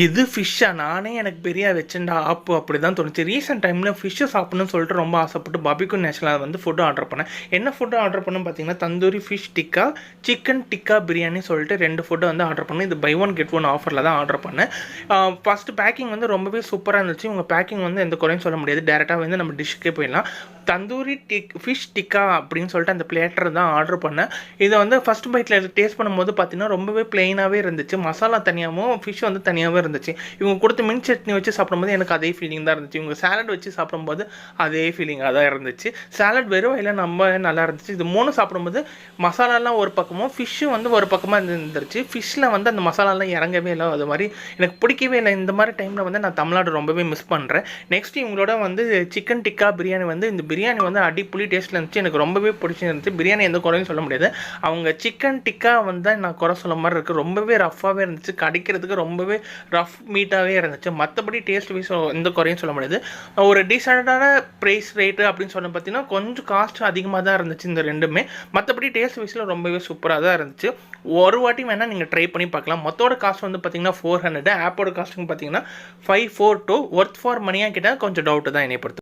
இது ஃபிஷ்ஷா? நானே எனக்கு பெரிய வச்சுண்டா ஆப்பு அப்படி தான் தோணுச்சு. ரீசெண்ட் டைமில் ஃபிஷ்ஷு சாப்பிட்ணுன்னு சொல்லிட்டு ரொம்ப ஆசைப்பட்டு பாபிக்கு நேஷனல் வந்து ஃபுட்டு ஆர்டர் பண்ணேன். என்ன ஃபுட்டு ஆர்டர் பண்ணேன்னு பார்த்தீங்கன்னா, தந்தூரி ஃபிஷ் டிக்கா, சிக்கன் டிக்கா பிரியாணி சொல்லிட்டு 2 ஃபுட்டு வந்து ஆர்டர் பண்ணேன். இது பை ஒன் கெட் ஒன் ஆஃபரில் தான் ஆர்டர் பண்ணேன். ஃபஸ்ட்டு பேக்கிங் வந்து ரொம்பவே சூப்பராக இருந்துச்சு. உங்கள் பேக்கிங் வந்து எந்த குறையும் சொல்ல முடியாது. டேரெக்டாக வந்து நம்ம டிஷ்ஷுக்கே போயிடலாம். தந்தூரி ஃபிஷ் டிக்கா அப்படின்னு சொல்லிட்டு அந்த பிளேட்டர் தான் ஆர்டர் பண்ணேன். இதை வந்து ஃபஸ்ட் பைட்டில் டேஸ்ட் பண்ணும்போது பார்த்தீங்கன்னா ரொம்பவே பிளெயினாகவே இருந்துச்சு. மசாலா தனியாகவும் ஃபிஷ் வந்து தனியாகவே இருந்துச்சு. இவங்க கொடுத்த மின் சட்னி வச்சு சாப்பிடும்போது எனக்கு அதே ஃபீலிங் தான் இருந்துச்சு. இவங்க சாலட் வச்சு சாப்பிடும்போது அதே ஃபீலிங்காக தான் இருந்துச்சு. சாலட் வெறும் இல்லை நம்ம நல்லா இருந்துச்சு. இது 3 சாப்பிடும்போது மசாலாலாம் ஒரு பக்கமும் ஃபிஷ்ஷு வந்து ஒரு பக்கமாக இருந்துருச்சு. ஃபிஷ்ஷில் வந்து அந்த மசாலாலாம் இறங்கவே இல்லை. அது மாதிரி எனக்கு பிடிக்கவே இல்லை. இந்த மாதிரி டைமில் வந்து நான் தமிழ்நாடு ரொம்பவே மிஸ் பண்ணுறேன். நெக்ஸ்ட் இவங்களோட வந்து சிக்கன் டிக்கா பிரியாணி வந்து இந்த பிரியாணி வந்து அடிப்புளி டேஸ்ட்டில் இருந்துச்சு. எனக்கு ரொம்பவே பிடிச்சிருந்துச்சு. பிரியாணி எந்த குறையும் சொல்ல முடியாது. அவங்க சிக்கன் டிக்கா வந்து நான் குறை சொல்ல மாதிரி இருக்குது. ரொம்பவே ரஃப்பாகவே இருந்துச்சு. கடிக்கிறதுக்கு ரொம்பவே ரஃப் மீட்டாகவே இருந்துச்சு. மற்றபடி டேஸ்ட் வைஸ் எந்த குறையும் சொல்ல முடியாது. ஒரு டீசெண்டான ப்ரைஸ் ரேட்டு அப்படின்னு சொன்ன பார்த்தீங்கன்னா கொஞ்சம் காஸ்ட் அதிகமாக தான் இருந்துச்சு இந்த ரெண்டுமே. மற்றபடி டேஸ்ட் வைஸில் ரொம்பவே சூப்பராக தான் இருந்துச்சு. ஒரு வாட்டி வேணால் நீங்கள் ட்ரை பண்ணி பார்க்கலாம். மொத்தோட காஸ்ட் வந்து பார்த்தீங்கன்னா 400. ஆப்போட காஸ்ட்டுன்னு பார்த்தீங்கன்னா 542. ஒர்த் ஃபார் மணியாக கிட்ட கொஞ்சம் டவுட்டு தான் என்னை பொறுத்து.